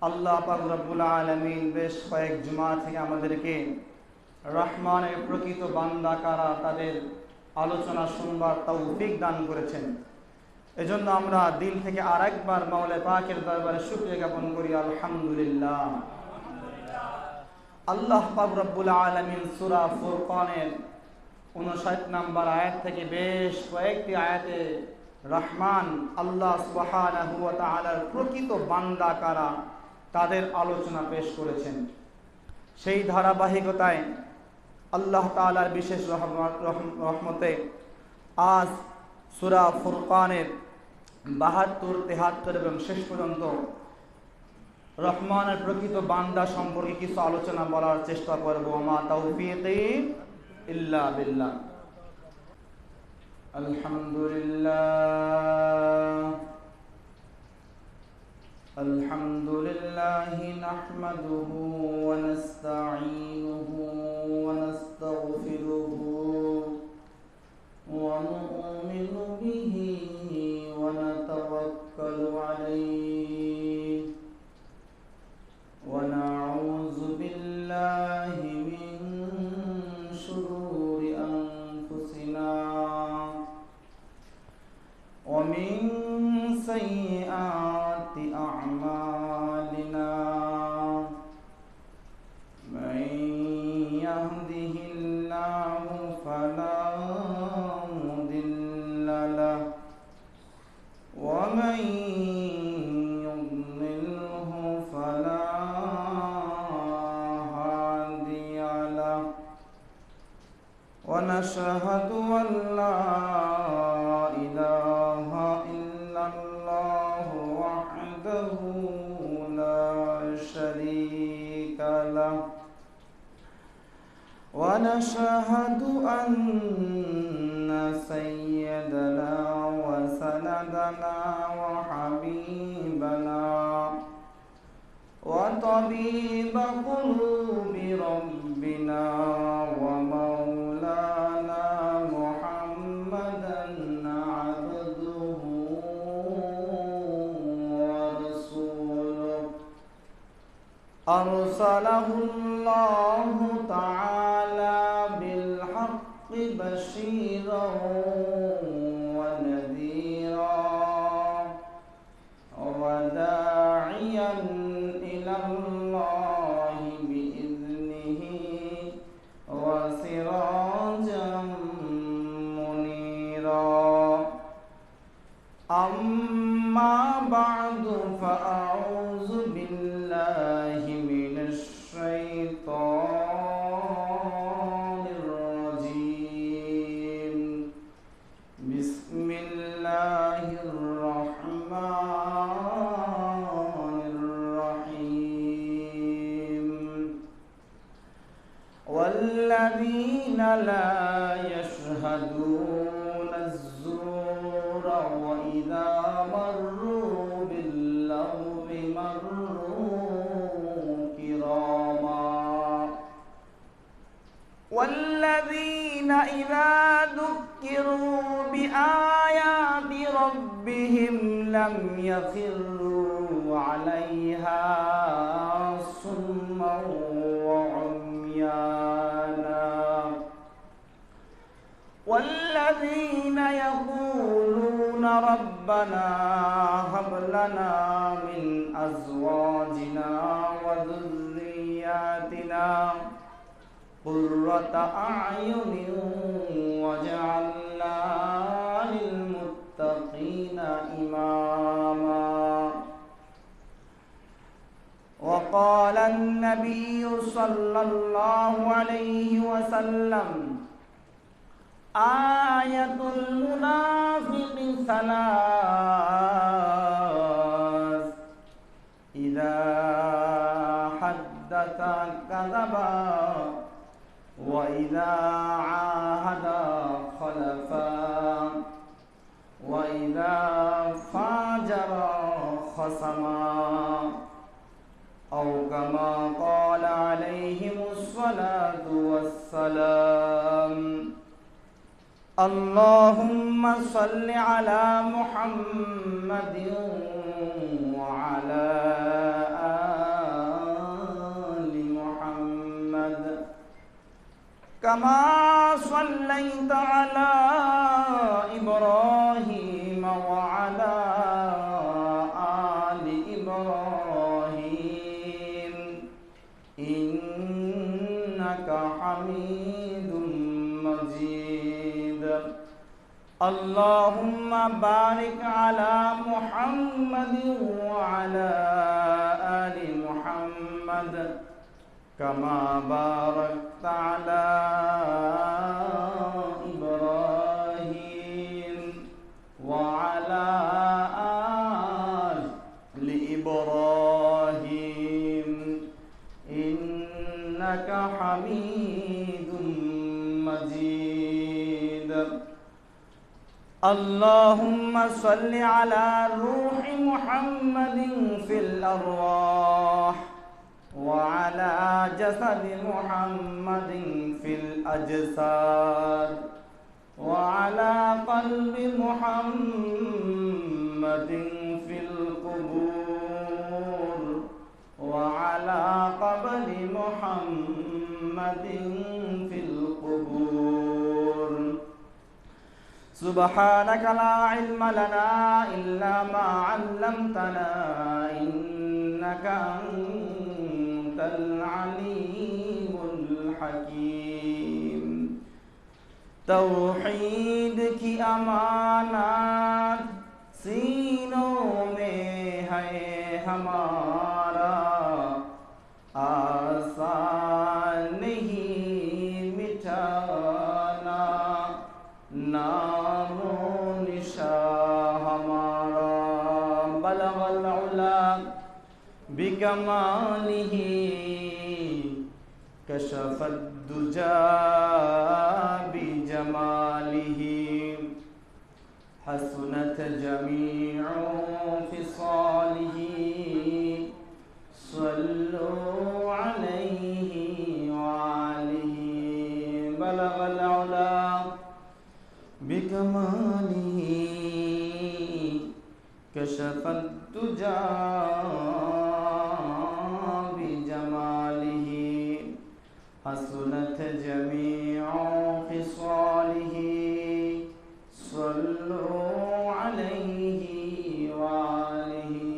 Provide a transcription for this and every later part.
আল্লাহ পাক রব্বুল আলামিন বেশ কয়েক জুমা থেকে আমাদেরকে রহমানের প্রকৃত বান্দা কারা তাদের আলোচনা শুনবার তৌফিক দান করেছেন। এজন্য আমরা দিল থেকে আরেকবার মাওলা পাকের দরবারে শুকরিয়া জ্ঞাপন করি, আলহামদুলিল্লাহ। আল্লাহ পাক রব্বুল আলামিন সূরা ফুরকানের 59 নম্বর আয়াত থেকে বেশ কয়েকটি আয়াতে রহমান আল্লাহ সুবহানাহু ওয়া তাআলার প্রকৃত বান্দা কারা তাদের আলোচনা পেশ করেছেন। সেই ধারাবাহিকতায় আল্লাহ তাআলার বিশেষ রহমতে আজ সূরা ফুরকানের 72, 73 এবং শেষ পর্যন্ত রহমানের প্রকৃত বান্দা সম্পর্কে কিছু আলোচনা বলার চেষ্টা করব। মা তাওফীকি ইল্লা বিল্লাহ। আলহামদুলিল্লাহ নাহমাদুহু ওয়া নাস্তাঈনুহু ওয়া নাস্তাগফিরুহু ওয়া নু'মিনু বিহি ওয়া নাতাওয়াক্কালু আলাইহি ওয়া নাউযু বিল্লাহি মিন শুরুরি আনফুসিনা ওয়া মিন সাইয়্যাতি আ'মালিনা মান ইয়াহদিহিল্লাহু ফালা মুদিল্লা লাহু ওয়া মান ইউদ্লিলহু ফালা হাদিয়া লাহু ওয়া নাশহাদু আন লা ইলাহা ইল্লাল্লাহু ওয়াহদাহু লা শারীকা লাহু ওয়া নাশহাদু আন্না সাইয়্যিদানা ওয়া সানাদানা ওয়া হাবিবানা ওয়া তাবিবা কুলুবি রাব্বিনা ওয়া মাওলানা মুহাম্মাদান আবদুহু ওয়া রাসূলুহু আরসালাহুল্লাহু তাআলা বিল হাক্কি বাশীরান ওয়া নাযীরা ওয়া দা'iয়ান ইলাল্লাহি বিইذনিহি ওয়া সিরাজাম মুনীরা। আম্মা বা'দু ফাআউযু বিল্লাহি মিনাশ শাইতানির রাজীম। বিসমিল্লাহির রাহমানির রাহিম। ওয়াল্লাযীনা লা ইয়াশহাদুনা আয-যুরা ওয়া ইযা মাররু বিল-লাগwi মাররু কিরামা ওয়াল্লাযীনা ইযা যুক্কিরু বিআয়াতি রাব্বিহিম লাম ইয়াখিরু আলাইহা সুম্মান ওয়া উময়ানা والذين يقولون ربنا هب لنا من أزواجنا وذرياتنا قرة أعين واجعلنا للمتقين إماما. وقال النبي صلى الله عليه وسلم آية المنافق ثلاث إذا حدث كذب وإذا عاهد خلفا وإذا فاجر خصما أو كما قال عليهم الصلاة والسلام. اللهم صل على محمد وعلى كما صليت على إبراهيم وعلى آل إبراهيم إنك حميد مجيد اللهم بارك على محمد وعلى آل محمد كما باركت على إبراهيم وعلى آل إبراهيم إنك حميد مجيد اللهم صل على روح محمد في الأرواح وعلى جسد محمد في الأجساد وعلى قلب محمد في القبور وعلى قبر محمد في القبور سبحانك لا علم لنا إلا ما علمتنا إنك أنت العليم الحكيم तौहीद की अमानत सीनों में है हमारा आसान नहीं मिटाना नामो निशा हमारा बलगल उला बिकमालिही कशफत दुजा बिजमालिही हसनत जमीउ फिसालिही सल्लु अलैहि वालिही बलगल उला बिकमालिही कशफत दुजा हसनत जमीउ खिसालिही सल्लु अलैहि वालिही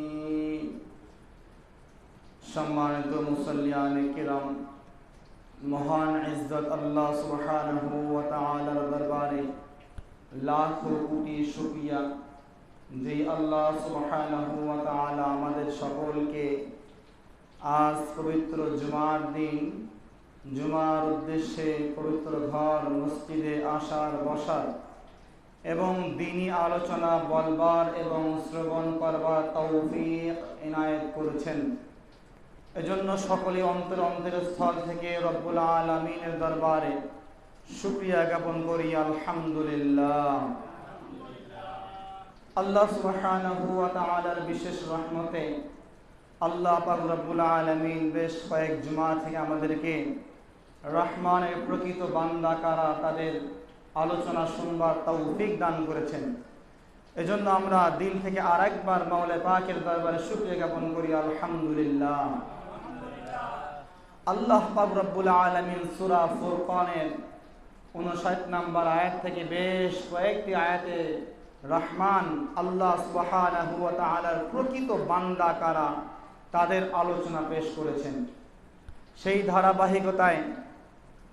सम्मानित मुसल्लियाने किराम महान इज्जत अल्लाह सुब्हानहु व तआलार दरबारे लाखों कोटी शुक्रिया जे अल्लाह सुब्हानहु व तआला आमादेर सकलके आज पवित्र जुमार दिन जुमार उद्देश्य पवित्र घर मस्जिदे आसार बसार एवं दीनी आलोचना बलबार एवं श्रवण करबार तौफिक इनायत करेছেন এজন্য সকলে অন্তর অন্তরের স্থল থেকে রব্বুল আলামিনের দরবারে শুকরিয়া জ্ঞাপন করি আলহামদুলিল্লাহ আল্লাহ সুবহানাহু ওয়া তাআলার বিশেষ রহমতে আল্লাহ পাক রব্বুল আলামিন বেশ কয়েক জুমা থেকে আমাদেরকে রহমানের প্রকৃত বান্দা কারা তাদের আলোচনা শুনবার তৌফিক দান করেছেন এজন্য আমরা দিল থেকে আরেকবার মাওলা পাকের দরবারে শুকরিয়া জ্ঞাপন করি আলহামদুলিল্লাহ আল্লাহ পাক রব্বুল আলামিন সূরা ফুরকানের 59 নম্বর আয়াত থেকে বেশ কয়েকটি আয়াতে রহমান আল্লাহ সুবহানাহু ওয়া তাআলার প্রকৃত বান্দা কারা তাদের আলোচনা পেশ করেছেন সেই ধারাবাহিকতায়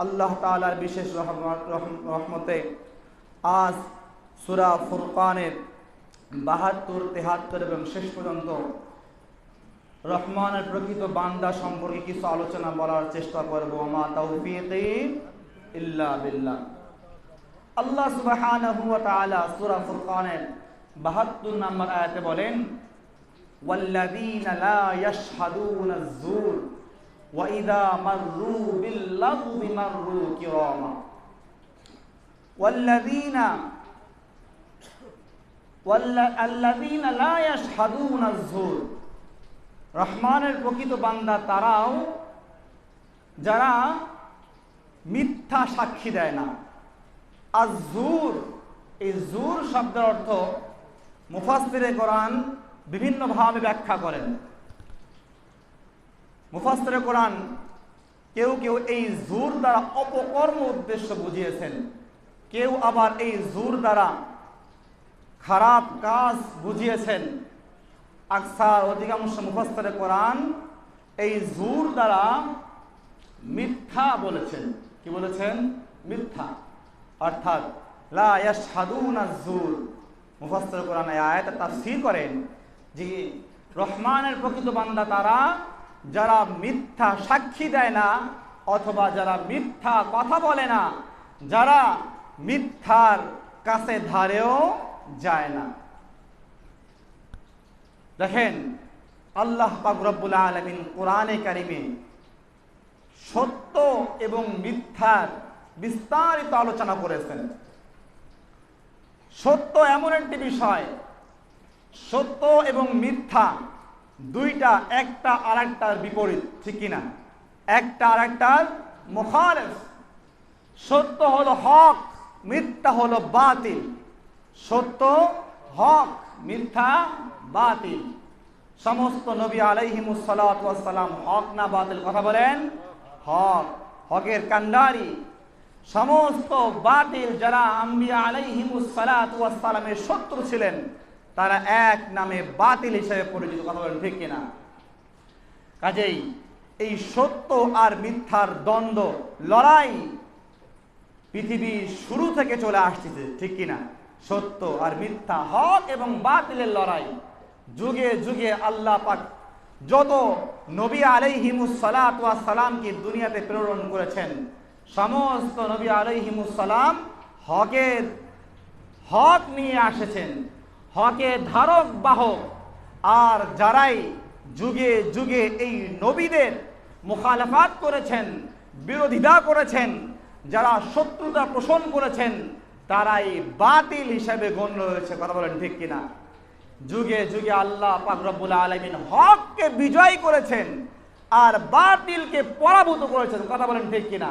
আল্লাহ তাআলার বিশেষ রহমতে আজ সূরা ফুরকানের 72, 73 এবং শেষ পর্যন্ত রহমানের প্রকৃত বান্দা সম্পর্কে কিছু আলোচনা বলার চেষ্টা করব মা তাওফীকি ইল্লা বিল্লাহ আল্লাহ সুবহানাহু ওয়া তাআলা সূরা ফুরকানের 72 নম্বর আয়াতে বলেন ওয়াল্লাযীনা লা ইয়াশহাদুনা আয-যুর ওয়া ইযা মাররু বিল-লাগবি মাররু কিরামা আল্লাযীনা লা ইয়াশহাদুনা আয-যুর রহমানের প্রকৃত বান্দা তারাও যারা মিথ্যা সাক্ষী দেয় না আয-যুর এই যুর শব্দের অর্থ মুফাসসিরে কোরআন বিভিন্নভাবে ব্যাখ্যা করেন মুফাসসিরে কোরআন কেউ কেউ এই জোর দ্বারা অপকর্ম উদ্দেশ্য বুঝিয়েছেন, কেউ আবার এই জোর দ্বারা খারাপ কাজ বুঝিয়েছেন। আকসার অধিকাংশ মুফাসসিরে কোরআন এই জোর দ্বারা মিথ্যা বলেছেন। কি বলেছেন? মিথ্যা, অর্থাৎ লা ইয়াশহাদুনা যুর। মুফাসসিরে কোরআন এই আয়াতের তাফসীর করেন যে রহমানের প্রকৃত বান্দা তারা যারা মিথ্যা সাক্ষী দেয় না, অথবা যারা মিথ্যা কথা বলে না, যারা মিথ্যার কাছে ধারেও যায় না। দেখেন, আল্লাহ পাক রব্বুল আলামিন কোরআনে কারিমে সত্য এবং মিথ্যার বিস্তারিত আলোচনা করেছেন। সত্য এমন একটি বিষয়, সত্য এবং মিথ্যা দুইটা একটা আরেকটার বিপরীত, ঠিক কিনা? একটা আরেকটার মুখালিফ। সত্য হলো হক, মিথ্যা হলো বাতিল। সত্য হক, মিথ্যা বাতিল। সমস্ত নবী আলাইহিমুস সালাতু ওয়াস সালাম হক না বাতিল? কথা বলেন। হক, হকের কান্ডারি। সমস্ত বাতিল যারা আম্বিয়া আলাইহিমুস সালাতু ওয়াস সালামের শত্রু ছিলেন, তারা এক নামে বাতিল হিসেবে পরিচিত। কথা বলেন, ঠিক কিনা? কাজেই এই সত্য আর মিথ্যার দ্বন্দ্ব, লড়াই পৃথিবীর শুরু থেকে চলে আসছে, ঠিক কিনা? সত্য আর মিথ্যা, হক এবং বাতিলের লড়াই যুগে যুগে আল্লাহ পাক যত নবী আলাইহিমুস সালাতু ওয়াস সালামকে দুনিয়াতে প্রেরণ করেছেন, সমস্ত নবী আলাইহিমুস সালাম হক নিয়ে এসেছেন, হকের ধারক বাহক। আর যারাই যুগে যুগে এই নবীদের মুখালাফাত করেছেন, বিরোধিতা করেছেন, যারা শত্রুতা পোষণ করেছেন, তারাই বাতিল হিসেবে গণ্য হয়েছে। কথা বলেন, ঠিক কিনা? যুগে যুগে আল্লাহ পাক রব্বুল আলামিন হককে বিজয় করেছেন আর বাতিলকে পরাভূত করেছেন। কথা বলেন, ঠিক কিনা?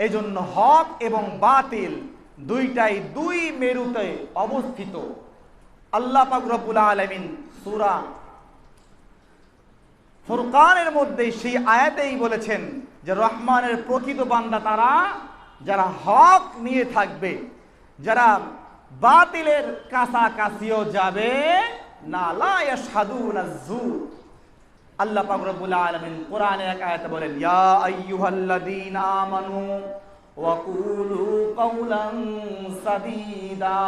এই জন্য হক এবং বাতিল দুইটাই দুই মেরুতে অবস্থিত। আল্লাহ পাক রব্বুল আলামিন সূরা ফুরকানের মধ্যে সেই আয়াতেই বলেছেন যে রহমানের প্রকৃত বান্দা তারা যারা হক নিয়ে থাকবে, যারা বাতিলের কাছাকাছিও যাবে না। লা ইয়াশহাদুনা যুর। আল্লাহ পাক রব্বুল আলামিন কোরআনে এক আয়াতে বলেন, ইয়া আইয়ুহাল্লাযীনা আমানু ওয়া কুলু কাওলান সাদীদা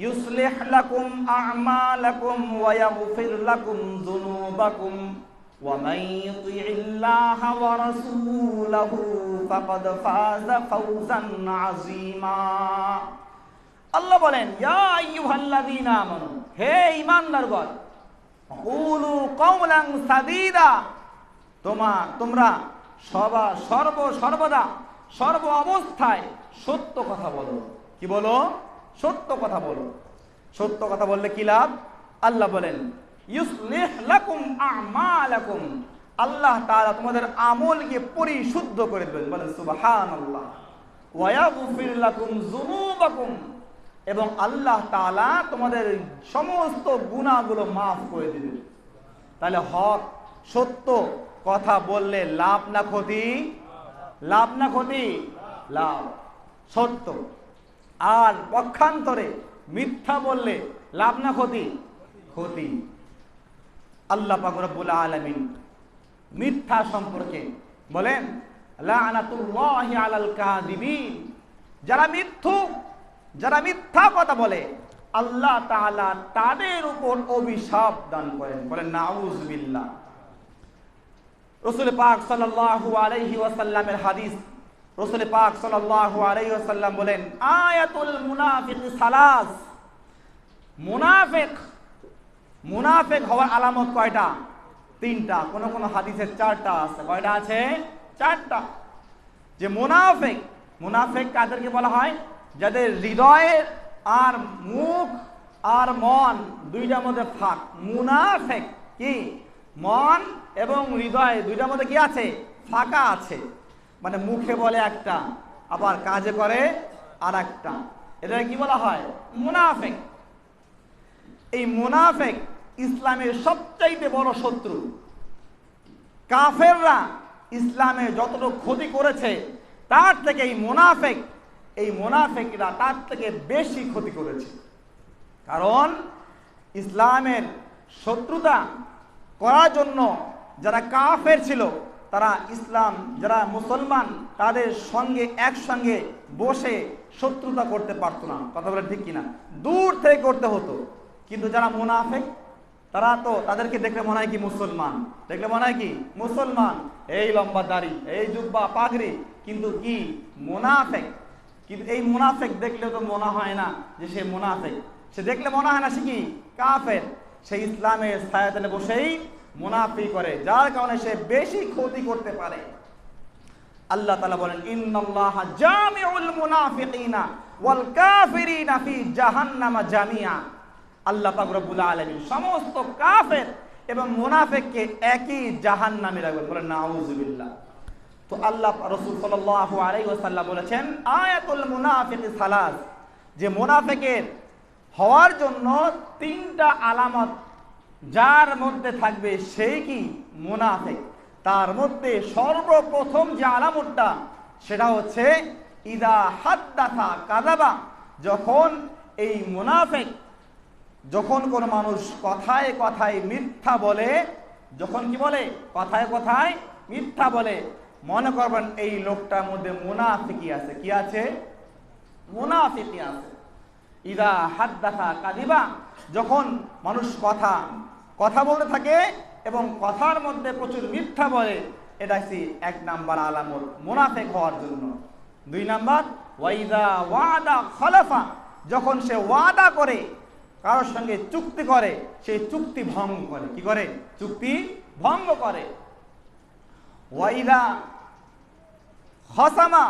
ইউসলিহ লাকুম আ'মালাকুম ওয়া ইয়াগফির লাকুম যুনুবাকুম ওয়া মান ইউতি'ইল্লাহা ওয়া রাসূলাহু ফাকাদ ফাযা ফাওজান আযীমা। আল্লাহ বলেন, ইয়া আইয়ুহাল্লাযীনা আমানু, হে ঈমানদারগণ, কুলু কাওলান সাদীদা, তোমরা সর্বদা সর্ব অবস্থায় সত্য কথা বলো। কি বলো? সত্য কথা বলো। সত্য কথা বললে কি লাভ? আল্লাহ বলেন, ইউসলিহ লাকুম আ'মালাকুম, আল্লাহ তাআলা তোমাদের আমলকে পরিশুদ্ধ করে দেবেন। বলেন সুবহানাল্লাহ। ওয়া ইয়াগফির লাকুম যুনুবাকুম, এবং আল্লাহ তাআলা তোমাদের সমস্ত গুনাহগুলো মাফ করে দিবেন। তাহলে হক সত্য কথা বললে লাভ না ক্ষতি? লাভ না ক্ষতি? লাভ। সত্য। আর পক্ষান্তরে মিথ্যা বললে লাভ না ক্ষতি? ক্ষতি। আল্লাহ পাক রব্বুল আলামিন মিথ্যা সম্পর্কে বলেন, লা'নাতুল্লাহি আলাল কাযিবিন, যারা মিথ্যা কথা বলে আল্লাহ তাআলা তাদের উপর অভিশাপ দান করেন। বলেন নাউযুবিল্লাহ। রাসূল পাক সাল্লাল্লাহু আলাইহি ওয়াসাল্লামের হাদিস, রাসূল পাক সাল্লাল্লাহু আলাইহি ওয়াসাল্লাম বলেন, আয়াতুল মুনাফিকি সালাস। মুনাফিক হওয়ার আলামত কয়টা? তিনটা। কোন কোন হাদিসে চারটা আছে। কয়টা আছে? চারটা। যে মুনাফিক কাদেরকে বলা হয়? যাদের হৃদয়ের আর মুখ আর মন দুইটার মধ্যে ফাঁক। মুনাফিক কি? মন এবং হৃদয় দুইটার মধ্যে কি আছে? ফাঁকা আছে। মানে মুখে বলে একটা, আবার কাজে করে আর একটা। এটা কি বলা হয়? মুনাফিক। এই মুনাফিক ইসলামের সবচাইতে বড় শত্রু। কাফেররা ইসলামে যতটুকু ক্ষতি করেছে তার থেকে এই মুনাফিকরা তার থেকে বেশি ক্ষতি করেছে। কারণ ইসলামের শত্রুতা করার জন্য যারা কাফের ছিল, তারা ইসলাম যারা মুসলমান তাদের সঙ্গে একসঙ্গে বসে শত্রুতা করতে পারতো না। কথা বলে ঠিক কিনা? দূর থেকে করতে হতো। কিন্তু যারা মুনাফিক, তারা তো তাদেরকে দেখলে মনে হয় কি মুসলমান, দেখলে মনে হয় কি মুসলমান, এই লম্বা দাড়ি, এই জুব্বা পাগড়ি, কিন্তু কি মুনাফিক। কিন্তু এই মুনাফিক দেখলেও তো মনে হয় না যে সে মুনাফিক, সে দেখলে মনে হয় না সে কি কাফের। সে ইসলামের ছায়াতলে বসেই মুনাফিক করে, যার কারণে সে বেশি ক্ষতি করতে পারে। আল্লাহ তাআলা বলেন, ইন্নাল্লাহা জামিউল মুনাফিকিনা ওয়াল কাফিরিনা ফি জাহান্নামা জামিআ। আল্লাহ পাক রব্বুল আলামিন সমস্ত কাফের এবং মুনাফিককে একই জাহান্নামে রাখবেন। বলেন নাউযুবিল্লাহ। তো আল্লাহ রাসূল সাল্লাল্লাহু আলাইহি ওয়াসাল্লাম বলেছেন, আয়াতুল মুনাফিকি সালাস, যে মুনাফিকের হওয়ার জন্য তিনটা আলামত যার মধ্যে থাকবে সেই কি মুনাফিক। তার মধ্যে সর্বপ্রথম যে আলামতটা সেটা হচ্ছে ইদা হাদ্দাসা কাযাবা। যখন এই মুনাফিক, যখন কোন মানুষ কথায় কথায় মিথ্যা বলে, যখন কি বলে কথায় কথায় মিথ্যা বলে, মনে করবেন এই লোকটার মধ্যে মুনাফিকি আছে। কি আছে? মুনাফিকি আছে। ইদা হাদ্দাসা কাযিবা, যখন মানুষ কথা বলতে থাকে এবং কথার মধ্যে প্রচুর মিথ্যা বলে, এটা হচ্ছে এক নাম্বার আলামত মুনাফিক হওয়ার জন্য। দুই নাম্বার, ওয়াইদা ওয়াদা খালাফা, যখন সে ওয়াদা করে, কারোর সঙ্গে চুক্তি করে, সেই চুক্তি ভঙ্গ করে। কি করে? চুক্তি ভঙ্গ করে। ওয়াইদা খসামা,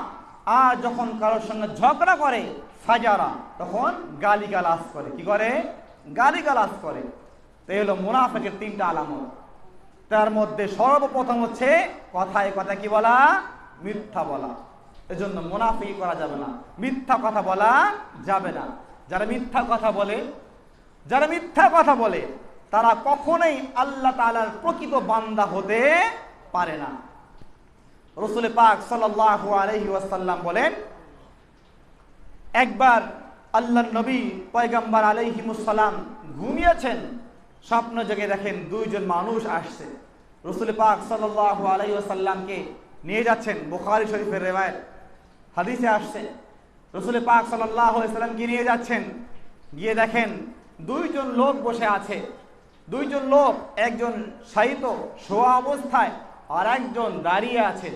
আর যখন কারোর সঙ্গে ঝগড়া করে, ফাজারা, তখন গালিগালাজ করে। কি করে? গালিগালাজ করে। তো এই হলো মুনাফিকের তিনটা আলামত। তার মধ্যে সর্বপ্রথম হচ্ছে কথায় কথা কি বলা? মিথ্যা বলা। এজন্য মুনাফিকি করা যাবে না, মিথ্যা কথা বলা যাবে না। যারা মিথ্যা কথা বলে তারা কখনোই আল্লাহ তাআলার প্রকৃত বান্দা হতে পারে না। রাসূল পাক সাল্লাল্লাহু আলাইহি ওয়াসাল্লাম বলেন, একবার আল্লাহর নবী পয়গম্বর আলাইহিমুস সালাম ঘুমিয়েছেন, স্বপ্ন জেগে দেখেন দুইজন মানুষ আসছে, রাসূল পাক সাল্লাল্লাহু আলাইহি ওয়াসাল্লামকে নিয়ে যাচ্ছেন। বুখারী শরীফের রিওয়ায়াত হাদিসে আসছে, রাসূল পাক সাল্লাল্লাহু আলাইহি ওয়াসাল্লামকে নিয়ে যাচ্ছেন, গিয়ে দেখেন দুইজন লোক বসে আছে। দুইজন লোক, একজন শায়িত শোয়া অবস্থায় আর একজন দাঁড়িয়ে আছে।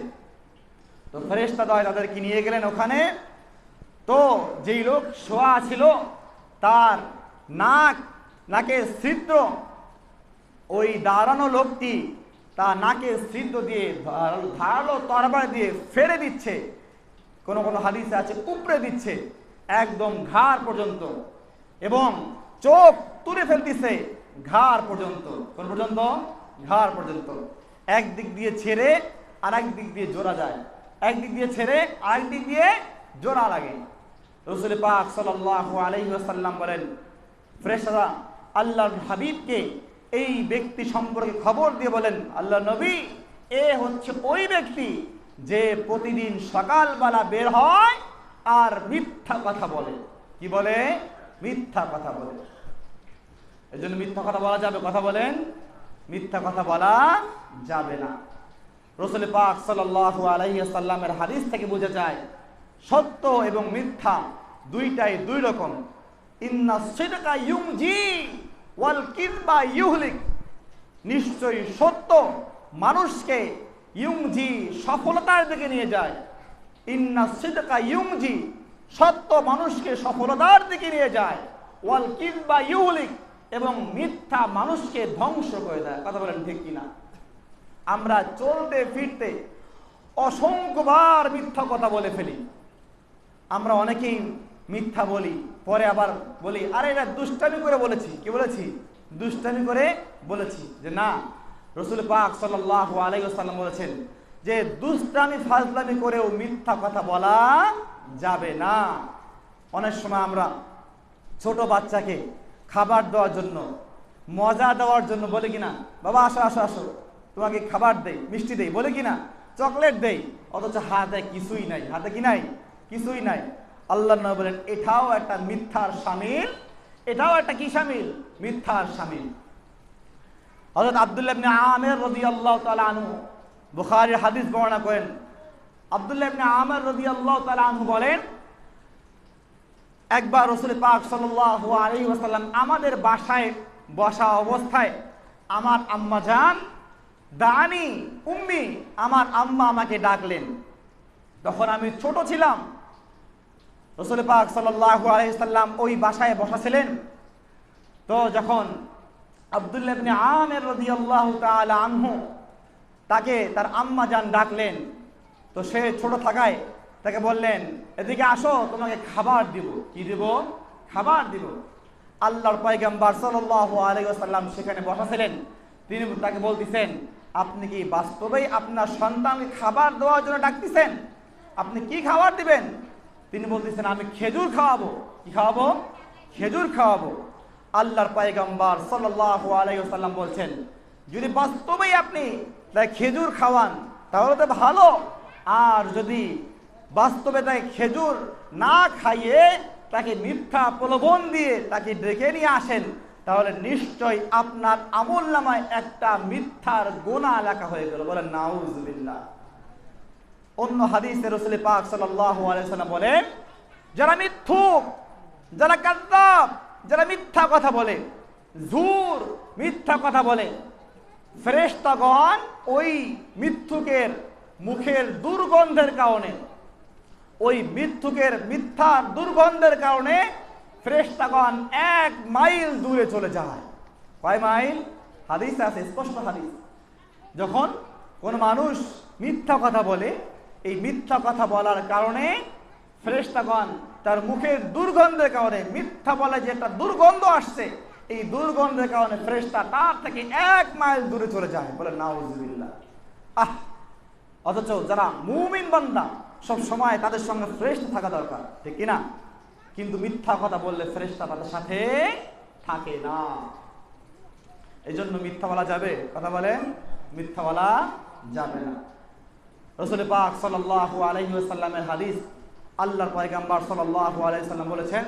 তো ফেরেশতা দয় তাদেরকে নিয়ে গেলেন ওখানে। তো যেই লোক শোয়া ছিল তার নাকের ছিদ্র, ওই দাঁড়ানো লোকটি তার নাকের ছিদ্র দিয়ে ধারালো তরবারি দিয়ে ফেড়ে দিচ্ছে। কোন কোন হাদিসে আছে উপড়ে দিচ্ছে একদম ঘাড় পর্যন্ত, এবং চোখ তুলে ফেলতেছে ঘাড় পর্যন্ত। কোন পর্যন্ত? ঘাড় পর্যন্ত। একদিক দিয়ে ছেড়ে আর একদিক দিয়ে জোড়া যায়, একদিক দিয়ে ছেড়ে আরেক দিক দিয়ে জোড়া লাগে। রাসূল পাক সাল্লাল্লাহু আলাইহি ওয়াসাল্লাম বলেন, ফেরেশতারা আল্লাহর হাবিবকে এই ব্যক্তি সম্পর্কে খবর দিয়ে বলেন, আল্লাহ নবী, এ হচ্ছে ওই ব্যক্তি যে প্রতিদিন সকালবেলা বের হয় আর মিথ্যা কথা বলে। কি বলে? মিথ্যা কথা বলে। এজন্য মিথ্যা কথা বলা যাবে? কথা বলেন, মিথ্যা কথা বলা যাবে না। রাসূল পাক সাল্লাল্লাহু আলাইহি ওয়াসাল্লামের হাদিস থেকে বোঝা যায় সত্য এবং মিথ্যা দুইটাই দুই রকম। ইন্না সিদকা ইউমজি ওয়াল কিযবা ইউহলিক, নিশ্চয়ই সত্য মানুষকে ইউমজি সফলতার দিকে নিয়ে যায়। ইন্না সিদকা ইউমজি, সত্য মানুষকে সফলতার দিকে নিয়ে যায়। ওয়াল কিযবা ইউহলিক, এবং মিথ্যা মানুষকে ধ্বংস করে দেয়। কথা বলেন ঠিক কিনা? আমরা চলতে ফিরতে অসংখ্যবার মিথ্যা কথা বলে ফেলি। আমরা অনেকেই মিথ্যা বলি, পরে আবার বলি আরে এটা দুষ্টামি করে বলেছি। কি বলেছি? দুষ্টামি করে বলেছি। যে না, রাসূল পাক সাল্লাল্লাহু আলাইহি ওয়াসাল্লাম বলেছেন যে দুষ্টামি ফাজলামি করেও মিথ্যা কথা বলা যাবে না। অনেক সময় আমরা ছোট বাচ্চাকে খাবার দেওয়ার জন্য, মজা দেওয়ার জন্য বলে কিনা, বাবা আসো আসো আসো তোমাকে খাবার দেই, মিষ্টি দেই, বলে কিনা? চকলেট দেই, অথচ হাতে কিছুই নাই। হাতে কি নাই? কিছুই নাই। আল্লাহ নবী বলেন এটাও একটা মিথ্যার শামিল, এটাও একটা কি শামিল? মিথ্যার শামিল। হযরত আব্দুল্লাহ ইবনে আমির রাদিয়াল্লাহু তাআলা আনহু বুখারীর হাদিস বর্ণনা করেন। আব্দুল্লাহ ইবনে আমির রাদিয়াল্লাহু তাআলা আনহু বলেন, একবার রাসূল পাক সাল্লাল্লাহু আলাইহি ওয়াসাল্লাম আমাদের বাসায় বসা অবস্থায় আমার আম্মা জান দানি উম্মি, আমার আম্মা আমাকে ডাকলেন। তখন আমি ছোট ছিলাম। রাসূল পাক সাল্লাল্লাহু আলাইহি ওয়াসাল্লাম ওই বাসায় বসা ছিলেন। তো যখন আব্দুল্লাহ ইবনে আমির রাদিয়াল্লাহু তাআলা আনহু তাকে তার আম্মা জান ডাকলেন, তো সে ছোট থাকায় তাকে বললেন, এদিকে আসো, তোমাকে খাবার দিব। কি দিব? খাবার দিব। আল্লাহর পয়গম্বর সাল্লাল্লাহু আলাইহি ওয়াসাল্লাম সেখানে বসা ছিলেন। তিনি তাকে বলতেছেন, আপনি কি বাস্তবেই আপনার সন্তানকে খাবার দেওয়ার জন্য ডাকতেছেন? আপনি কি খাবার দিবেন? তিনি বলতেছেন, আমি খেজুর খাওয়াবো। কি খাওয়াবো? খেজুর খাওয়াবো। আল্লাহর পয়গম্বর সাল্লাল্লাহু আলাইহি ওয়াসাল্লাম বলছেন, যদি বাস্তবেই আপনি তাকে খেজুর খাওয়ান তাহলে তো ভালো, আর যদি বাস্তবে তাকে খেজুর না খাইয়ে তাকে মিথ্যা প্রলোভন দিয়ে তাকে ডেকে নিয়ে আসেন, তাহলে নিশ্চয় আপনার আমলনামায় একটা মিথ্যার গুনাহ লেখা হয়ে গেল। বলেন নাউজুবিল্লাহ। অন্য হাদিসে রাসূল পাক সাল্লাল্লাহু আলাইহি ওয়াসাল্লাম বলেন, যারা মিথ্যুক, যারা কাযযাব, যারা মিথ্যা কথা বলে, জুর মিথ্যা কথা বলে, ফেরেশতাগণ ওই মিথ্যুকের মুখের দুর্গন্ধের কারণে, ওই মিথ্যুকের মিথ্যার দুর্গন্ধের কারণে ফেরেশতাগণ 1 মাইল দূরে চলে যায়। কয় মাইল? হাদিস আছে, স্পষ্ট হাদিস। যখন কোন মানুষ মিথ্যা কথা বলে, এই মিথ্যা কথা বলার কারণে ফেরেশতাগণ তার মুখের দুর্গন্ধের কারণে, মিথ্যা বলে যে একটা দুর্গন্ধ আসছে, এই দুর্গন্ধের কারণে ফেরেশতা তার থেকে 1 মাইল দূরে চলে যায়। বলে নাউজুবিল্লাহ। অথচ যারা মুমিন বান্দা সব সময় তাদের সঙ্গে ফেরেশতা থাকা দরকার, ঠিক কিনা? কিন্তু মিথ্যা কথা বললে ফেরেশতা তাদের সাথে থাকে না। এই জন্য মিথ্যা বলা যাবে? কথা বলেন, মিথ্যা বলা যাবে না। রাসূল পাক সাল্লাল্লাহু আলাইহি ওয়াসাল্লামের হাদিস, আল্লাহর পয়গম্বর সাল্লাল্লাহু আলাইহি ওয়াসাল্লাম বলেছেন,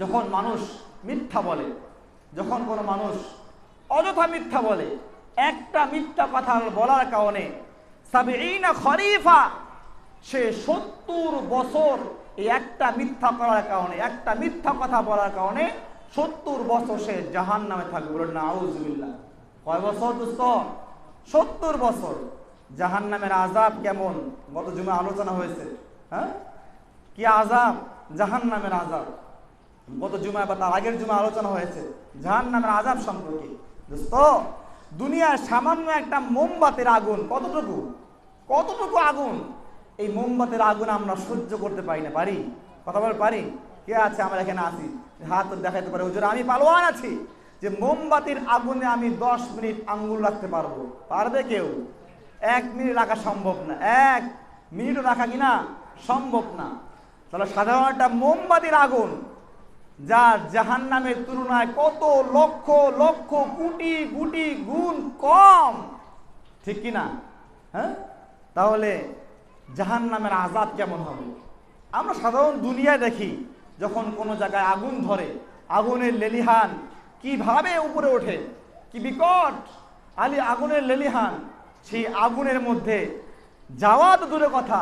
যখন মানুষ মিথ্যা বলে, যখন কোনো মানুষ অযথা মিথ্যা বলে, একটা মিথ্যা কথা বলার কারণে ৭০ খরিফা, সে ৭০ বছর এই একটা মিথ্যা করার কারণে, একটা মিথ্যা কথা বলার কারণে ৭০ বছর সে জাহান্নামে থাকবে। বলেন নাউজুবিল্লাহ। কয় বছর দোস্ত? ৭০ বছর। জাহান্নামের আযাব কেমন গত জুমায় আলোচনা হয়েছে। হ্যাঁ, কি আযাব জাহান্নামের আযাব, গত জুমায় বা তার আগের জুমায় আলোচনা হয়েছে জাহান্নামের আযাব সম্পর্কে। দোস্ত, দুনিয়ার সামান্য একটা মোমবাতির আগুন কতটুকু, কতটুকু আগুন, এই মোমবাতির আগুন আমরা সহ্য করতে পারি না? পারি? কথা বলে পারি? কে আছে আমরা এখানে আছি হাত দেখাইতে পারে, হুজুর আমি পালোয়ান আছি যে মোমবাতির আগুনে আমি 10 মিনিট আঙ্গুল রাখতে পারবো? পারবে কেউ? 1 মিনিট রাখা সম্ভব না। 1 মিনিটও রাখা কিনা সম্ভব না। তাহলে সাধারণ একটা মোমবাতির আগুন, যার জাহান্নামের তুলনায় কত লক্ষ লক্ষ কোটি কোটি গুণ কম, ঠিক কিনা? হ্যাঁ, তাহলে জাহান্নামের আযাব কেমন হবে? আমরা সাধারণ দুনিয়ায় দেখি, যখন কোনো জায়গায় আগুন ধরে, আগুনের লেলিহান কিভাবে উপরে ওঠে, কি বিকট আগুনের লেলিহান। সেই আগুনের মধ্যে যাওয়া তো দূরে কথা,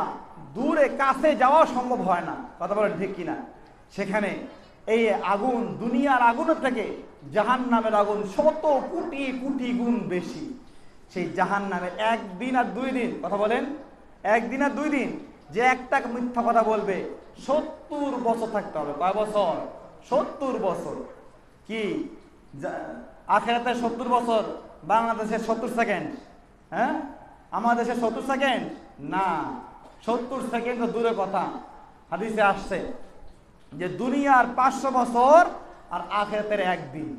দূরে কাছে যাওয়া সম্ভব হয় না। কথা বলেন ঠিক কিনা? সেখানে এই আগুন, দুনিয়ার আগুনের থেকে জাহান্নামের আগুন শত কোটি কোটি গুণ বেশি। সেই জাহান্নামের 1 দিন আর 2 দিন, কথা বলেন, 1 দিন আর 2 দিন, যে একটা মিথ্যা কথা বলবে 70 বছর থাকতে হবে। কয় বছর? 70 বছর। কি আখিরাতে 70 বছর? বাংলাদেশে 70 সেকেন্ড? হ্যাঁ, আমাদের দেশে 70 সেকেন্ড না, 70 সেকেন্ড তো দূরের কথা। হাদিসে আসছে যে দুনিয়ার 500 বছর আর আখিরাতের 1 দিন।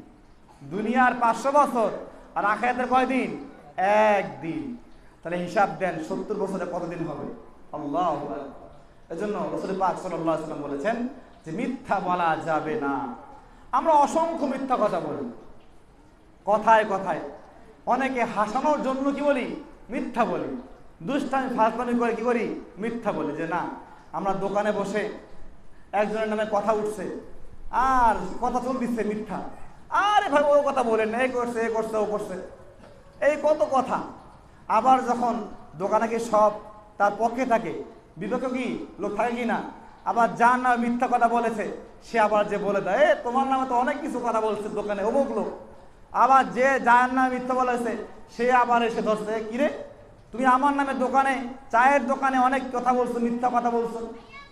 দুনিয়ার 500 বছর আর আখিরাতের কয় দিন? 1 দিন। তাহলে হিসাব দেন 70 বছরে কতদিন হবে? আল্লাহু আকবার। এজন্য রাসূল পাক সাল্লাল্লাহু আলাইহি ওয়াসাল্লাম বলেছেন যে মিথ্যা বলা যাবে না। আমরা অসংখ্য মিথ্যা কথা বলি, কথায় কথায়। অনেকে হাসানোর জন্য কি বলি? মিথ্যা বলি। দুষ্টামি ফাজলামি করে কি করি, মিথ্যা বলি যে না আমরা দোকানে বসে একজনের নামে কথা উঠছে আর কথা চলতেছে মিথ্যা, আরে ভাই ও কথা বলেন না, এই করছে এ করছে ও করছে, এই কত কথা। আবার যখন দোকানে গিয়ে সব তার পক্ষে থাকে, বিপক্ষে কি লোক থাকে কি না, আবার যার নামে মিথ্যা কথা বলেছে সে আবার যে বলে দেয় তোমার নামে তো অনেক কিছু কথা বলছে দোকানে অমুক লোক। আবার যে যার নামে মিথ্যা বলেছে সে আবার এসে ধরছে, কিরে তুমি আমার নামে দোকানে চায়ের দোকানে অনেক কথা বলছো, মিথ্যা কথা বলছো।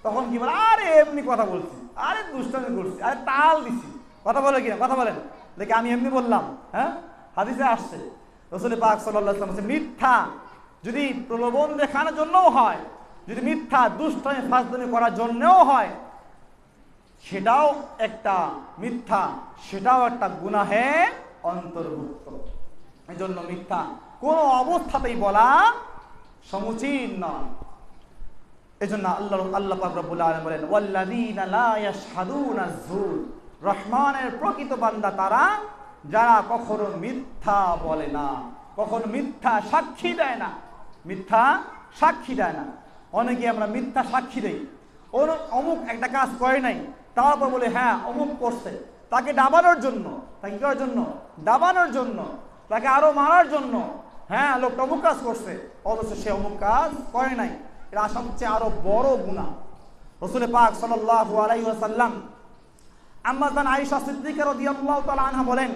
তখন কি বলে, আরে এমনি কথা বলছি, আরে দুষ্টামি করছি, আরে তাল দিছি, কথা বলে কিনা, কথা বলেন দেখি আমি এমনি বললাম। হ্যাঁ, হাদিসে আসছে রাসূল পাক সাল্লাল্লাহু আলাইহি ওয়াসাল্লাম বলেছেন, মিথ্যা যদি প্রলোভন দেখানোর জন্যও হয়, যদি মিথ্যা দুষ্টামি ফাজলামি করার জন্যও হয়, সেটাও একটা মিথ্যা, সেটাও একটা গুনাহের অন্তর্ভুক্ত। এই জন্য মিথ্যা কোনো অবস্থাতেই বলা সমুচিত নয়। এই জন্য আল্লাহ পাক রব্বুল আলামিন বলেন, ওয়াল্লাযীনা লা ইয়াশহাদুনা যুর, রহমানের প্রকৃত বান্দা তারা যারা কখনো মিথ্যা বলে না, কখনো মিথ্যা সাক্ষী দেয় না, মিথ্যা সাক্ষী দেয় না। অনেকে আমরা মিথ্যা সাক্ষী দেই, অমুক একটা কাজ করে নাই, তারপর বলে হ্যাঁ অমুক করছে, তাকে ডাবানোর জন্য, তাকে কি করার জন্য, ডাবানোর জন্য, তাকে আরো মারার জন্য, হ্যাঁ লোকটা অমুক কাজ করছে অথচ সে অমুক কাজ করে নাই। এটা সবচেয়ে আরো বড় গুনাহ। রাসূল পাক সাল্লাল্লাহু আলাইহি ওয়াসাল্লাম আম্মা জান আয়েশা সিদ্দিকা রাদিয়াল্লাহু তাআলা আনহা বলেন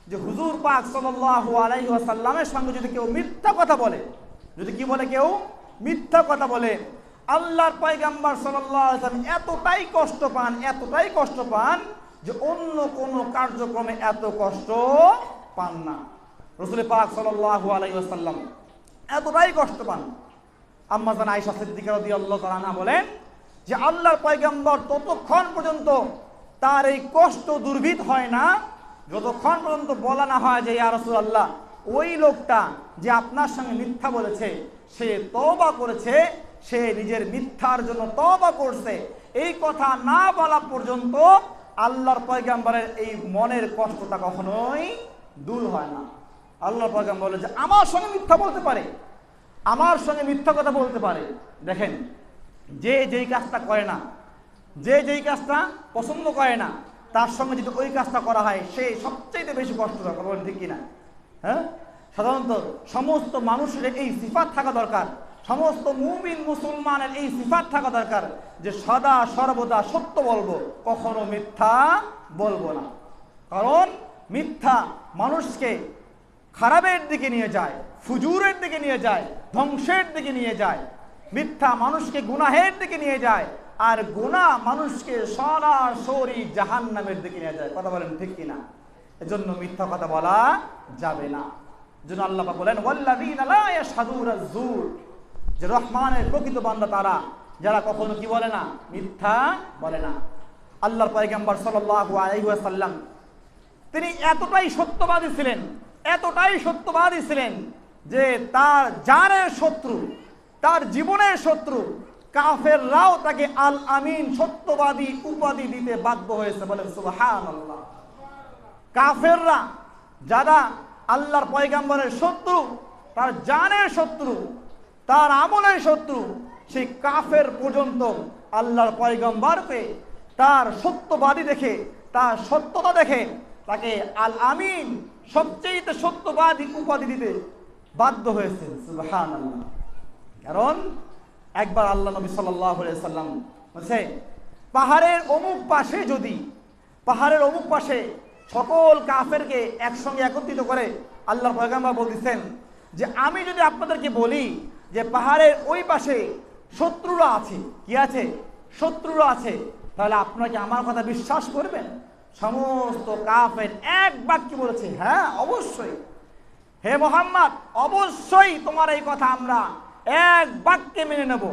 যে হুজুর পাক সাল্লাল্লাহু আলাইহি ওয়াসাল্লামের সঙ্গে যদি কেউ মিথ্যা কথা বলে, যদি কি বলে কেউ মিথ্যা কথা বলে, আল্লাহর পয়গম্বর সাল্লাল্লাহু আলাইহি ওয়াসাল্লাম এতটাই কষ্ট পান, এতটাই কষ্ট পান যে অন্য কোন কার্যক্রমে এত কষ্ট পান না। রাসূল পাক সাল্লাল্লাহু আলাইহি ওয়াসাল্লাম এতটাই কষ্ট পান। আম্মা জান আয়েশা সিদ্দিকা রাদিয়াল্লাহু তাআলা আনহা বলেন যে আল্লাহর পয়গম্বর ততক্ষণ পর্যন্ত তার এই কষ্ট দুর্বিত হয় না যতক্ষণ পর্যন্ত বলা না হয় যে ইয়া রাসূলুল্লাহ, ওই লোকটা যে আপনার সঙ্গে মিথ্যা বলেছে সে তওবা করেছে, সে নিজের মিথ্যার জন্য তওবা করছে, এই কথা না বলা পর্যন্ত আল্লাহর পয়গম্বরের এই মনের কষ্টটা কখনোই দূর হয় না। আল্লাহর পয়গম্বর বলে যে আমার সঙ্গে মিথ্যা বলতে পারে, আমার সঙ্গে মিথ্যা কথা বলতে পারে। দেখেন, যে যেই কাজটা করে না, যে যেই কাজটা পছন্দ করে না, তার সঙ্গে যদি ওই কাজটা করা হয় সে সবচেয়ে বেশি কষ্ট পাবে, বলেন ঠিক কিনা? হ্যাঁ, সাধারণত সমস্ত মানুষের এই সিফাত থাকা দরকার, সমস্ত মুমিন মুসলমানের এই সিফাত থাকা দরকার যে সদা সর্বদা সত্য বলবো, কখনো মিথ্যা বলবো না। কারণ মিথ্যা মানুষকে খারাপের দিকে নিয়ে যায়, ফুজুরের দিকে নিয়ে যায়, ধ্বংসের দিকে নিয়ে যায়। মিথ্যা মানুষকে গুনাহের দিকে নিয়ে যায়, আর গুনাহ মানুষকে সরাসরি জাহান্নামের দিকে নিয়ে যায়। কথা বলেন ঠিক কিনা? এজন্য মিথ্যা কথা বলা যাবে না। এজন্য আল্লাহ পাক বলেন, ওয়াল্লাযীনা লা ইয়াশহাদুনা যুর, যে রহমানের প্রকৃত বান্দা তারা যারা কখনো কি বলে না, মিথ্যা বলে না। আল্লাহর পয়গম্বর সাল্লাল্লাহু আলাইহি ওয়াসাল্লাম তিনি এতটাই সত্যবাদী ছিলেন, এতটাই সত্যবাদী ছিলেন যে তার জানের শত্রু, তার জীবনের শত্রু কাফেররাও তাকে আল আমিন, সত্যবাদী উপাধি দিতে বাধ্য হয়েছে। বলেন সুবহানাল্লাহ। কাফেররা যারা আল্লাহর পয়গম্বরের শত্রু, তার জানের শত্রু, তার আমলের শত্রু, সেই কাফের পর্যন্ত আল্লাহর পয়গম্বরকে তার সত্যবাদী দেখে, তার সত্যতা দেখে তাকে আল আমিন, সবচেয়ে সত্যবাদী উপাধি দিতে বাধ্য হয়েছে। সুবহানাল্লাহ। কারণ একবার আল্লাহ নবী সাল্লাল্লাহু আলাইহি সাল্লাম বলছে, পাহাড়ের অমুক পাশে যদি, পাহাড়ের অমুক পাশে সকল কাফেরকে একসঙ্গে একত্রিত করে আল্লাহর পয়গম্বর বলতেছেন যে আমি যদি আপনাদেরকে বলি যে পাহাড়ের ওই পাশে শত্রুরা আছে, কি আছে? শত্রুরা আছে, তাহলে আপনারা কি আমার কথা বিশ্বাস করবেন? সমস্ত কাফের এক বাক্যে বলেছে, হ্যাঁ অবশ্যই, হে মুহাম্মদ অবশ্যই তোমার এই কথা আমরা এক বাক্যে মেনে নেব।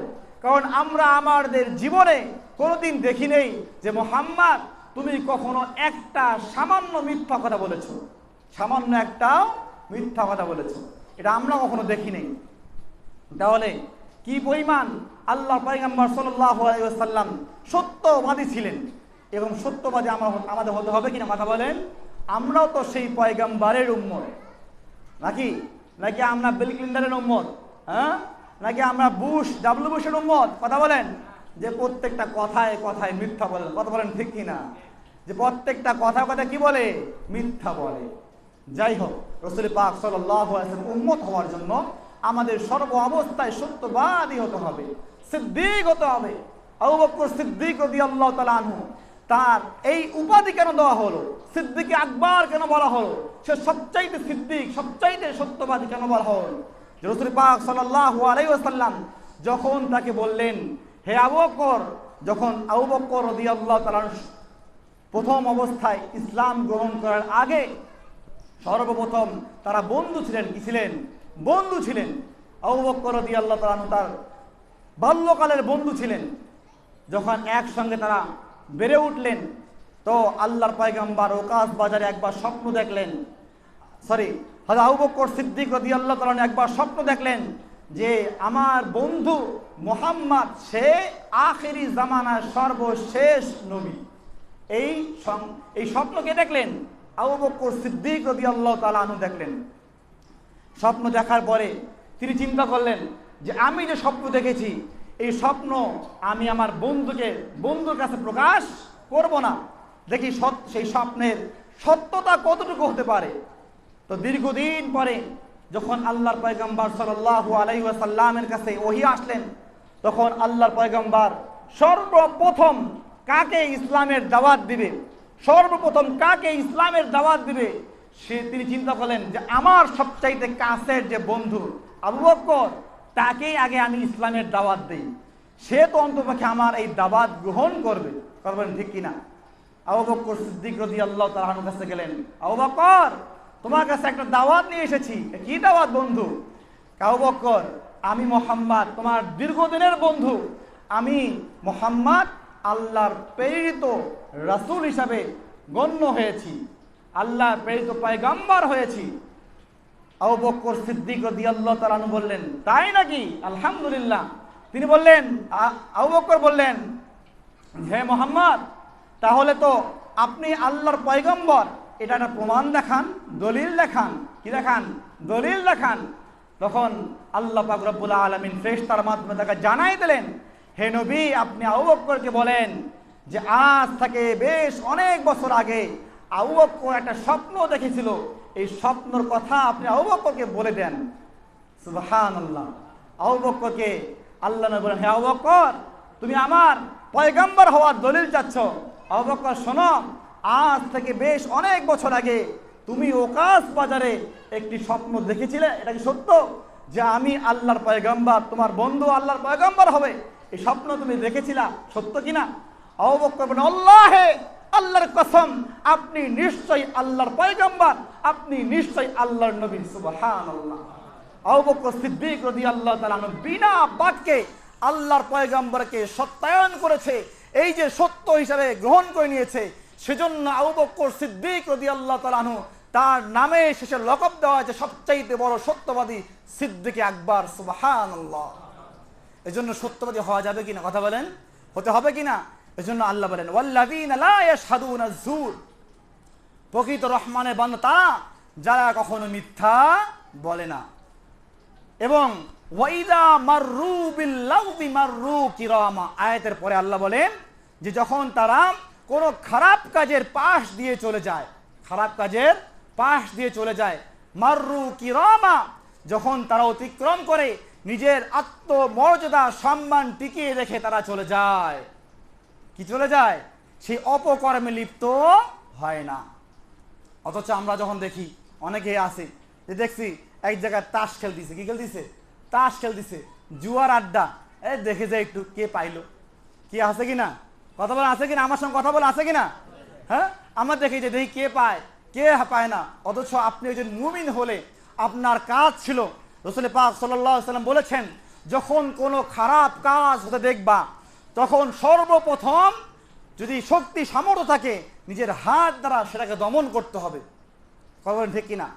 কারণ আমরা আমাদের জীবনে কোনোদিন দেখি নেই যে মুহাম্মদ তুমি কখনো একটা সামান্য মিথ্যা কথা বলেছো, সামান্য একটা মিথ্যা কথা বলেছো, এটা আমরা কখনো দেখি নেই। তাহলে কি পরিমাণ আল্লাহ পয়গম্বর সাল্লাল্লাহু আলাইহি ওয়াসাল্লাম সত্যবাদী ছিলেন, এবং সত্যবাদী আমাদের হতে হবে কিনা কথা বলেন? আমরাও তো সেই পয়গম্বরের উম্মত, নাকি নাকি আমরা বিল ক্লিন্টনের উম্মত? হ্যাঁ, নাকি আমরা বুশের উম্মত? কথা বলেন। যে প্রত্যেকটা কথায় কথায় মিথ্যা বলেন, কথা বলেন ঠিক কিনা? যে প্রত্যেকটা কথায় কথায় কি বলে? মিথ্যা বলে। যাই হোক, রাসূল পাক সাল্লাল্লাহু আলাইহি ওয়াসাল্লাম উম্মত হওয়ার জন্য আমাদের সর্ব অবস্থায় সত্যবাদী হতে হবে, সিদ্দিক হতে হবে। আবু বকর সিদ্দিক রাদিয়াল্লাহু তাআলা আনহু, তার এই উপাধি কেন দেওয়া হলো? সিদ্দিক আকবর কেন বলা হলো? সে সবচাইতে সিদ্দিক, সবচাইতে সত্যবাদী কেন বলা হলো? রাসূল পাক সাল্লাল্লাহু আলাইহি ওয়াসাল্লাম যখন তাকে বললেন, হে আবু বকর, যখন আবু বকর রাদিয়াল্লাহু তাআলা প্রথম অবস্থায় ইসলাম গ্রহণ করার আগে সর্বপ্রথম তারা বন্ধু ছিলেন। কি ছিলেন? বন্ধু ছিলেন। আবু বকর রাদিয়াল্লাহু তাআলা তার বাল্যকালের বন্ধু ছিলেন। যখন একসঙ্গে তারা বেড়ে উঠলেন, তো আল্লাহর পয়গম্বর ওকাস বাজারে একবার স্বপ্ন দেখলেন, হযরত আবু বকর সিদ্দিক রাদিয়াল্লাহু তাআলা একবার স্বপ্ন দেখলেন যে আমার বন্ধু মুহাম্মদ সে আখিরি জামানার সর্বশেষ নবী। এই স্বপ্নকে দেখলেন আবু বকর সিদ্দিক রাদিয়াল্লাহু তাআলা আনহু দেখলেন। স্বপ্ন দেখার পরে তিনি চিন্তা করলেন যে আমি যে স্বপ্ন দেখেছি, এই স্বপ্ন আমি আমার বন্ধুর কাছে প্রকাশ করব না, দেখি সেই স্বপ্নের সত্যতা কতটুকু হতে পারে। তো দীর্ঘদিন পরে যখন আল্লাহর পয়গম্বর সাল্লাল্লাহু আলাইহি ওয়াসাল্লামের কাছে ওহী আসলেন, তখন আল্লাহর পয়গম্বর সর্বপ্রথম কাকে ইসলামের দাওয়াত দিবে, তিনি চিন্তা করলেন যে আমার সবচাইতে কাছের যে বন্ধু আবু বকর, তাকেই আগে আমি ইসলামের দাওয়াত দেই, সে তো অন্তপক্ষে আমার এই দাওয়াত গ্রহণ করবেন ঠিক কিনা? আবু বকর সিদ্দিক রাদিয়াল্লাহু তাআলা আনহুর কাছে গেলেন, আবু বকর, তোমার কাছে একটা দাওয়াত নিয়ে এসেছি। কি দাওয়াত বন্ধু? আবু বকর, আমি মুহাম্মদ তোমার দীর্ঘদিনের বন্ধু, আমি মুহাম্মদ আল্লাহর প্রেরিত রাসূল হিসাবে গণ্য হয়েছি, আল্লাহর প্রেরিত পয়গম্বর হয়েছি। আবু বকর সিদ্দিক রাদিয়াল্লাহু তাআলা আনহু বললেন, তাই নাকি? আলহামদুলিল্লাহ। তিনি বললেন, আবু বকর বললেন, হে মুহাম্মদ, তাহলে তো আপনি আল্লাহর পয়গম্বর, এটা একটা প্রমাণ দেখান, দলিল দেখান। কি দেখান? দলিল দেখান। তখন আল্লাহ পাক রব্বুল আলামিন ফেরেশতার মাধ্যমে তাকে জানাই দিলেন, হে নবী, আপনি আবু বকরকে বলেন যে আজ থেকে বেশ অনেক বছর আগে আবু বকর একটা স্বপ্ন দেখেছিল, এই স্বপ্নের কথা আপনি আবু বকরকে বলে দেন। সুবহানাল্লাহ। আবু বকরকে আল্লাহ নবী বলেন, হে আবু বকর, তুমি আমার পয়গম্বর হওয়ার দলিল চাচ্ছ? আবু বকর, শোনো, আজ থেকে বেশ অনেক বছর আগে তুমি ওকাস বাজারে একটি স্বপ্ন দেখেছিলে, এটা কি সত্য? যে আমি আল্লাহর পয়গম্বর, তোমার বন্ধু আল্লাহর পয়গম্বর হবে, এই স্বপ্ন তুমি দেখেছিলা, সত্য কিনা? আবু বকর বলেন, আল্লাহে, আল্লাহর কসম, আপনি নিশ্চয়ই আল্লাহর পয়গম্বর, আপনি নিশ্চয়ই আল্লাহর নবী। সুবহানাল্লাহ। আবু বকর সিদ্দিক রাদিয়াল্লাহু তাআলা আনহু বিনা বাক্যে আল্লাহর পয়গম্বরকে সত্যায়ন করেছে, এই যে সত্য হিসাবে গ্রহণ করে নিয়েছে, সেজন্য আবু বকর সিদ্দিক রাদিয়াল্লাহু তাআলা আনহু তার নামে শেষে লকব দেওয়া হয়েছে সবচাইতে বড় সত্যবাদী সিদ্দিক আকবর। সুবহানাল্লাহ। এজন্য সত্যবাদী হওয়া যাবে কিনা? কথা বলেন, হতে হবে কিনা? এজন্য আল্লাহ বলেন, ওয়াল্লাযীনা লা ইয়াশহাদুনা যুর, প্রকৃত রহমানের বান্দা তারা যারা কখনো মিথ্যা বলে না। এবং ওয়াইদা মাররু বিল্লাগবি মাররু কিরামা, আয়াতের পরে আল্লাহ বলেন যে যখন তারা কোনো খারাপ কাজের পাশ দিয়ে চলে যায়, খারাপ কাজের পাশ দিয়ে চলে যায়, মাররু কিরামা, যখন তারা অতিক্রম করে নিজের আত্মমর্যাদা সম্মান টিকিয়ে রেখে তারা চলে যায়। কি চলে যায়? সেই অপকর্মে লিপ্ত হয় না। অথচ আমরা যখন দেখি অনেকে আছে যে দেখছি এক জায়গায় তাস খেলতেছে, কি খেলতেছে? তাস খেলতেছে, জুয়ার আড্ডা, দেখে যায় একটু কে পাইলো, কি আছে কিনা? কথা বলে আছে কিনা? আমার সঙ্গে কথা বলে আছে কিনা? হ্যাঁ, আমরা দেখি যে দেখি কে পায় কে পায় না। অথচ আপনি একজন মুমিন হলে আপনার কাজ ছিল, রাসূল পাক সাল্লাল্লাহু আলাইহি ওয়াসাল্লাম বলেছেন, যখন কোনো খারাপ কাজ হতে দেখবা তখন সর্বপ্রথম যদি শক্তি সামর্থ্য থাকে নিজের হাত দ্বারা সেটাকে দমন করতে হবে। কথা বলেন ঠিক কিনা?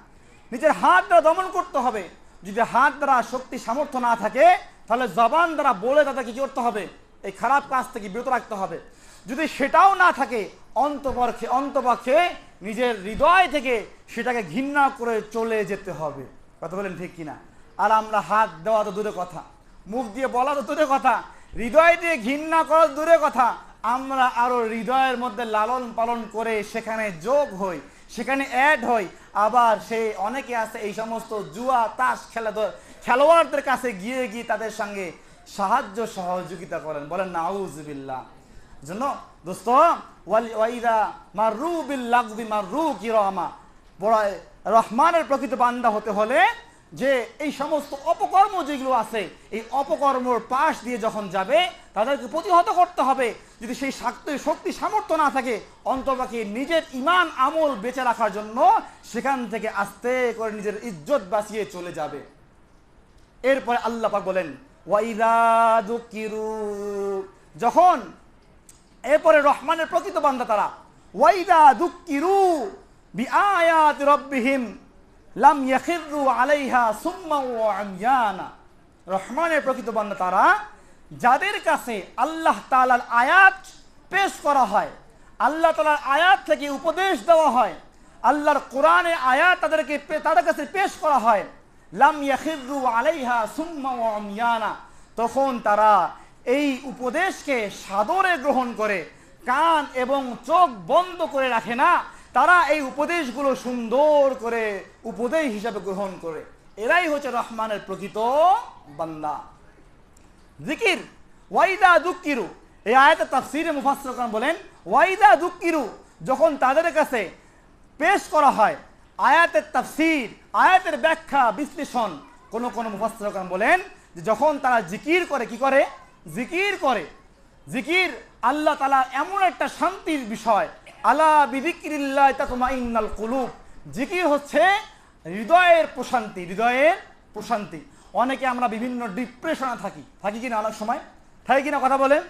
নিজের হাত দ্বারা দমন করতে হবে। যদি হাত দ্বারা শক্তি সামর্থ্য না থাকে তাহলে জবান দ্বারা বলে তাদেরকে কি করতে হবে? এই খারাপ কাজ থেকে বিরত রাখতে হবে। যদি সেটাও না থাকে অন্তপক্ষে নিজের হৃদয় থেকে সেটাকে ঘৃণা করে চলে যেতে হবে। কথা বলেন ঠিক কিনা? আর আমরা হাত দেওয়া তো দূরের কথা, মুখ দিয়ে বলা তো দূরের কথা, হৃদয় দিয়ে ঘৃণা করা দূরের কথা, আমরা আরো হৃদয়ের মধ্যে লালন পালন করে সেখানে যোগ হই, সেখানে অ্যাড হই। আবার সেই অনেকে আছে এই সমস্ত জুয়া তাস খেলোয়াড়দের কাছে গিয়ে গিয়ে তাদের সঙ্গে সাহায্য সহযোগিতা করেন। বলেন নাউজুবিল্লাহ। জন্য দোস্ত, ওয়াইদা মাররু বিল লাগবি মাররু কিরামা, বড় রহমানের প্রকৃত বান্দা হতে হলে যে এই সমস্ত অপকর্ম যেগুলো আছে, এই অপকর্মর পাশ দিয়ে যখন যাবে তাদেরকে প্রতিহত করতে হবে। যদি সেই শক্তি সামর্থ্য না থাকে, অন্ততপক্ষে নিজের ঈমান আমল বেঁচে রাখার জন্য সেখান থেকে আস্তে করে নিজের ইজ্জত বাঁচিয়ে চলে যাবে। এরপরে আল্লাহ পাক বলেন ওয়াইদা যুকিরু, যখন এরপরে রহমানের প্রকৃত বান্দা তারা ওয়াইদা যুকিরু বিআয়াতি রাব্বিহিম লাম ইয়াখিরু আলাইহা সুম্মা ওয়া আময়ানা। রহমানের প্রকৃত বান্দা তারা যাদের কাছে আল্লাহ তাআলার আয়াত পেশ করা হয়, আল্লাহ তাআলার আয়াত থেকে উপদেশ দেওয়া হয়, আল্লাহর কোরআনের আয়াত তাদের কাছে পেশ করা হয়, লাম ইয়াখিরু আলাইহা সুম্মা ওয়া আময়ানা, তখন তারা এই উপদেশকে সাদরে গ্রহণ করে, কান এবং চোখ বন্ধ করে রাখে না, তারা এই উপদেশগুলো সুন্দর করে উপদেশ হিসাবে গ্রহণ করে। এরাই হচ্ছে রহমানের প্রকৃত বান্দা। জিকির ওয়াইদা যুকিরু, এই আয়াতের তাফসীরে মুফাসসিরগণ বলেন ওয়াইদা যুকিরু, যখন তাদের কাছে পেশ করা হয় আয়াতের তাফসীর, আয়াতের ব্যাখ্যা বিশ্লেষণ, কোন কোন মুফাসসিরগণ বলেন যে যখন তারা জিকির করে, কি করে? জিকির করে। জিকির আল্লাহ তাআলা এমন একটা শান্তির বিষয়, আলা বিযিকরিল্লাহি তাতমাইন্নাল কুলুব। জিকির হচ্ছে হৃদয়ের প্রশান্তি, হৃদয়ের প্রশান্তি। অনেকে আমরা বিভিন্ন ডিপ্রেশনে থাকি কিনা, অনেক সময় থাকি কিনা কথা বলেন।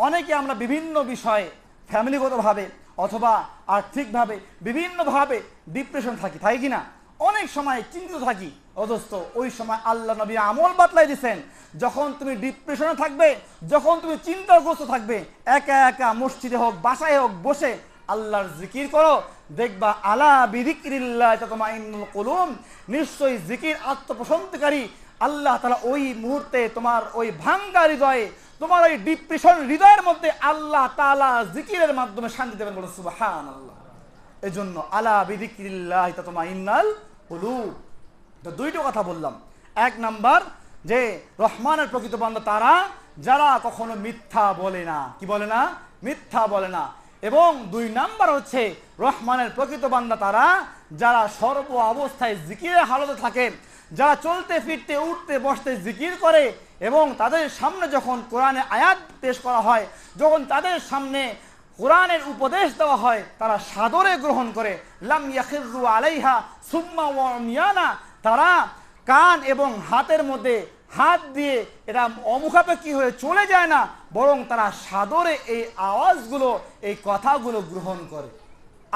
অনেকে আমরা বিভিন্ন বিষয়ে ফ্যামিলিগতভাবে অথবা আর্থিকভাবে বিভিন্নভাবে ডিপ্রেশন থাকি কিনা, অনেক সময় চিন্তিত থাকি। অথচ ওই সময় আল্লাহ নবী আমল বাতলাই দিয়েছেন, যখন তুমি ডিপ্রেশনে থাকবে, যখন তুমি চিন্তাগ্রস্ত থাকবে, একা একা মসজিদে হোক বাসায় হোক বসে আল্লাহর জিকির করো, দেখবা আলা বিযিকরিল্লাহি তাতমাইন্নুল কুলুব, নিশ্চয়ই জিকির আত্মপ্রশান্তিকারী। আল্লাহ তাআলা ওই মুহূর্তে তোমার ওই ভাঙ্গা হৃদয়ে, তোমার ওই ডিপ্রেশন হৃদয়ের মধ্যে আল্লাহ তাআলা জিকিরের মাধ্যমে শান্তি দেবেন। বলো সুবহানাল্লাহ। এজন্য আলা বিযিকরিল্লাহি তাতমাইন্নাল কুলুব। তো দুইটা কথা বললাম। এক নাম্বার যে রহমানের প্রকৃত বান্দা তারা যারা কখনো মিথ্যা বলে না, কি বলে না? মিথ্যা বলে না। এবং দুই নাম্বার হচ্ছে রহমানের প্রকৃত বান্দা তারা যারা সর্ব অবস্থায় জিকিরের হালতে থাকে, যারা চলতে ফিরতে উঠতে বসতে জিকির করে, এবং তাদের সামনে যখন কোরআনের আয়াত পেশ করা হয়, যখন তাদের সামনে কোরআনের উপদেশ দেওয়া হয়, তারা সাদরে গ্রহণ করে। লাম ইয়াখিরু আলাইহা সুম্মা ওয়া আময়ানা, তারা কান এবং হাতের মধ্যে হাত দিয়ে এটা অমুখাপেক্ষী হয়ে চলে যায় না, বরং তারা সাদরে এই আওয়াজগুলো, এই কথাগুলো গ্রহণ করে।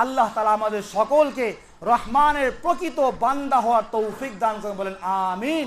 আল্লাহ তাআলা আমাদের সকলকে রহমানের প্রকৃত বান্দা হওয়ার তৌফিক দান করেন। বলেন আমিন।